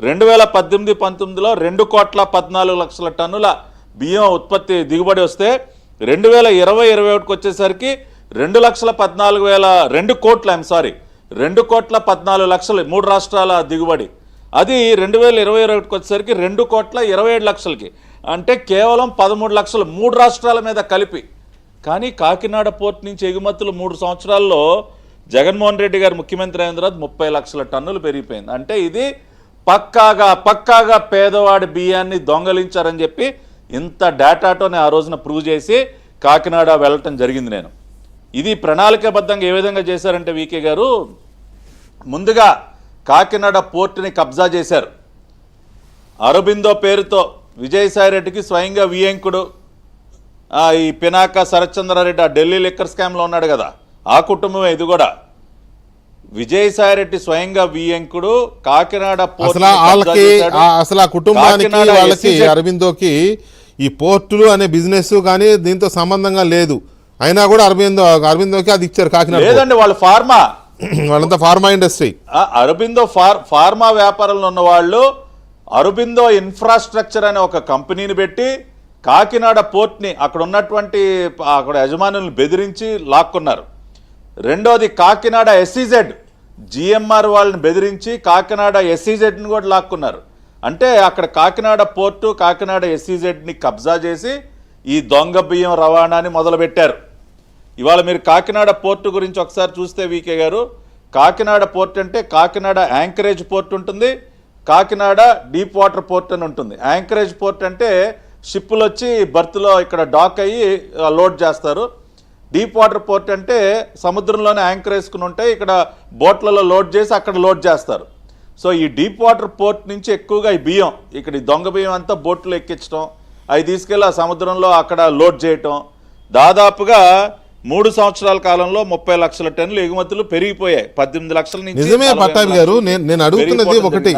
2018-19లో 2,14,00,000 టన్నుల బియ్యం ఉత్పత్తి దిగుబడి వస్తే 2020-21కి వచ్చేసరికి 2,14,00,000 3 రాష్ట్రాల దిగుబడి. అది 2021కి వచ్చేసరికి 2,27,00,000కి, అంటే కేవలం 13 లక్షలు 3 రాష్ట్రాల మీద కలిపి. కానీ కాకినాడ పోర్ట్ నుంచి ఎగుమతులు 3 సంవత్సరాల్లో జగన్మోహన్ రెడ్డి గారు ముఖ్యమంత్రి అయిన తర్వాత 30 లక్షల టన్నులు పెరిగిపోయింది. అంటే ఇది పక్కాగా పేదవాడి బియ్యాన్ని దొంగలించారని చెప్పి ఇంత డేటాతోనే ఆ రోజున ప్రూవ్ చేసి కాకినాడ వెళ్ళటం జరిగింది. నేను ఇది ప్రణాళికాబద్ధంగా ఏ విధంగా చేశారంటే వీకే గారు, ముందుగా కాకినాడ పోర్టుని కబ్జా చేశారు. అరబిందో పేరుతో విజయసాయిరెడ్డికి స్వయంగా వియంకుడు, ఈ పినాక శరత్చంద్రారెడ్డి ఆ ఢిల్లీ లిక్కర్ స్కామ్లో ఉన్నాడు కదా, ఆ కుటుంబమే ఇది కూడా. విజయసాయిరెడ్డి స్వయంగా వియంకుడు, కాకినాడ అసలు ఆ కుటుంబానికి వాళ్ళకి అరబిందోకి ఈ పోర్టులు అనే బిజినెస్ కానీ దీంతో సంబంధంగా లేదు. అయినా కూడా అరబిందోకి అది ఇచ్చారు కాకినాడ. లేదండి, వాళ్ళు ఫార్మా, వాళ్ళంతా ఫార్మా ఇండస్ట్రీ. అరబిందో ఫార్మా వ్యాపారంలో ఉన్న వాళ్ళు అరబిందో ఇన్ఫ్రాస్ట్రక్చర్ అనే ఒక కంపెనీని పెట్టి కాకినాడ పోర్ట్ని అక్కడ ఉన్నటువంటి యజమానులను బెదిరించి లాక్కున్నారు. రెండోది కాకినాడ ఎస్ఈజెడ్ జిఎంఆర్ వాళ్ళని బెదిరించి కాకినాడ ఎస్ఈజెడ్ని కూడా లాక్కున్నారు. అంటే అక్కడ కాకినాడ పోర్టు, కాకినాడ ఎస్ఈజెడ్ని కబ్జా చేసి ఈ దొంగ బియ్యం రవాణాని మొదలుపెట్టారు. ఇవాళ మీరు కాకినాడ పోర్టు గురించి ఒకసారి చూస్తే వీకే గారు, కాకినాడ పోర్ట్ అంటే కాకినాడ యాంకరేజ్ పోర్ట్ ఉంటుంది, కాకినాడ డీప్ వాటర్ పోర్ట్ అని ఉంటుంది. యాంకరేజ్ పోర్ట్ అంటే షిప్పులు వచ్చి బర్త్లో ఇక్కడ డాక్ అయ్యి లోడ్ చేస్తారు. డీప్ వాటర్ పోర్ట్ అంటే సముద్రంలోనే యాంకర్ వేసుకుని ఉంటాయి, ఇక్కడ బోట్లలో లోడ్ చేసి అక్కడ లోడ్ చేస్తారు. సో ఈ డీప్ వాటర్ పోర్ట్ నుంచి ఎక్కువగా ఈ బియ్యం, ఇక్కడ ఈ దొంగ బియ్యం అంతా బోట్లో ఎక్కించడం, అవి తీసుకెళ్ళి ఆ సముద్రంలో అక్కడ లోడ్ చేయటం. దాదాపుగా 3 సంవత్సరాల కాలంలో 30 లక్షల టన్నులు ఎగుమతులు పెరిగిపోయాయి. 18 లక్షల నుంచి. నిజమే పట్టాభి గారు, నేను అడుగుతున్నది ఒకటి,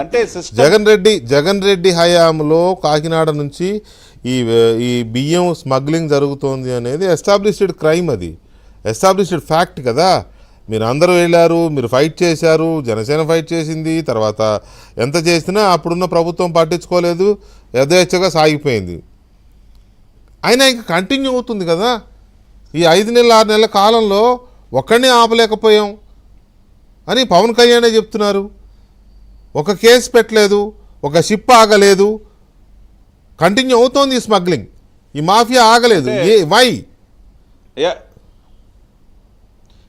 జగన్ రెడ్డి హయాంలో కాకినాడ నుంచి ఈ బియ్యం స్మగ్లింగ్ జరుగుతోంది అనేది ఎస్టాబ్లిష్డ్ క్రైమ్, అది ఎస్టాబ్లిష్డ్ ఫ్యాక్ట్ కదా. మీరు అందరూ వెళ్ళారు, మీరు ఫైట్ చేశారు, జనసేన ఫైట్ చేసింది, తర్వాత ఎంత చేసినా అప్పుడున్న ప్రభుత్వం పట్టించుకోలేదు, యథేచ్ఛగా సాగిపోయింది. అయినా ఇంకా కంటిన్యూ అవుతుంది కదా. ఈ 5 నెలల 6 నెలల కాలంలో ఒక్కడిని ఆపలేకపోయాం అని పవన్ కళ్యాణే చెప్తున్నారు. ఒక కేసు పెట్టలేదు, ఒక షిప్ ఆగలేదు, కంటిన్యూ అవుతోంది ఈ స్మగ్లింగ్, ఈ మాఫియా ఆగలేదు. వై?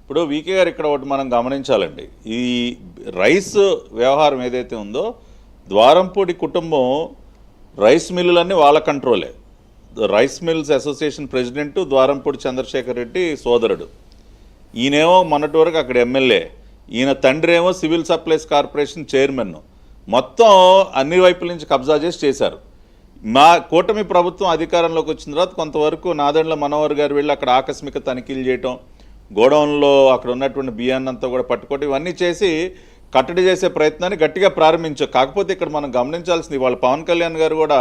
ఇప్పుడు వీకే గారు ఇక్కడ ఒకటి మనం గమనించాలండి, ఈ రైస్ వ్యవహారం ఏదైతే ఉందో, ద్వారంపూడి కుటుంబం రైస్ మిల్లులన్నీ వాళ్ళ కంట్రోలే. Rice mills association president Dwarampudi Chandrasekhar Reddy సోదరుడు. ఈయనేమో మొన్నటి వరకు అక్కడ ఎమ్మెల్యే, ఈయన తండ్రి ఏమో సివిల్ సప్లైస్ కార్పొరేషన్ చైర్మన్. మొత్తం అన్ని వైపుల నుంచి కబ్జా చేశారు. మా కూటమి ప్రభుత్వం అధికారంలోకి వచ్చిన తర్వాత కొంతవరకు నాదెండ్ల మనోహర్ గారు వెళ్ళి అక్కడ ఆకస్మిక తనిఖీలు చేయటం, గోడౌన్లో అక్కడ ఉన్నటువంటి బియ్యాన్ని అంతా కూడా పట్టుకోవటం, ఇవన్నీ చేసి కట్టడి చేసే ప్రయత్నాన్ని గట్టిగా ప్రారంభించారు. కాకపోతే ఇక్కడ మనం గమనించాల్సింది, వాళ్ళ పవన్ కళ్యాణ్ గారు కూడా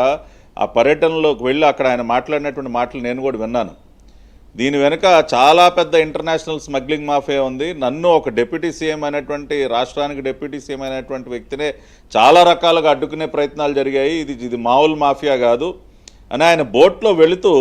ఆ పర్యటనలోకి వెళ్ళి అక్కడ ఆయన మాట్లాడినటువంటి మాటలు నేను కూడా విన్నాను. దీని వెనుక చాలా పెద్ద ఇంటర్నేషనల్ స్మగ్లింగ్ మాఫియా ఉంది. నన్ను ఒక డిప్యూటీ సీఎం అనేటువంటి, రాష్ట్రానికి డిప్యూటీ సీఎం అనేటువంటి వ్యక్తినే చాలా రకాలుగా అడ్డుకునే ప్రయత్నాలు జరిగాయి, ఇది మామూలు మాఫియా కాదు అని ఆయన బోట్లో వెళుతూ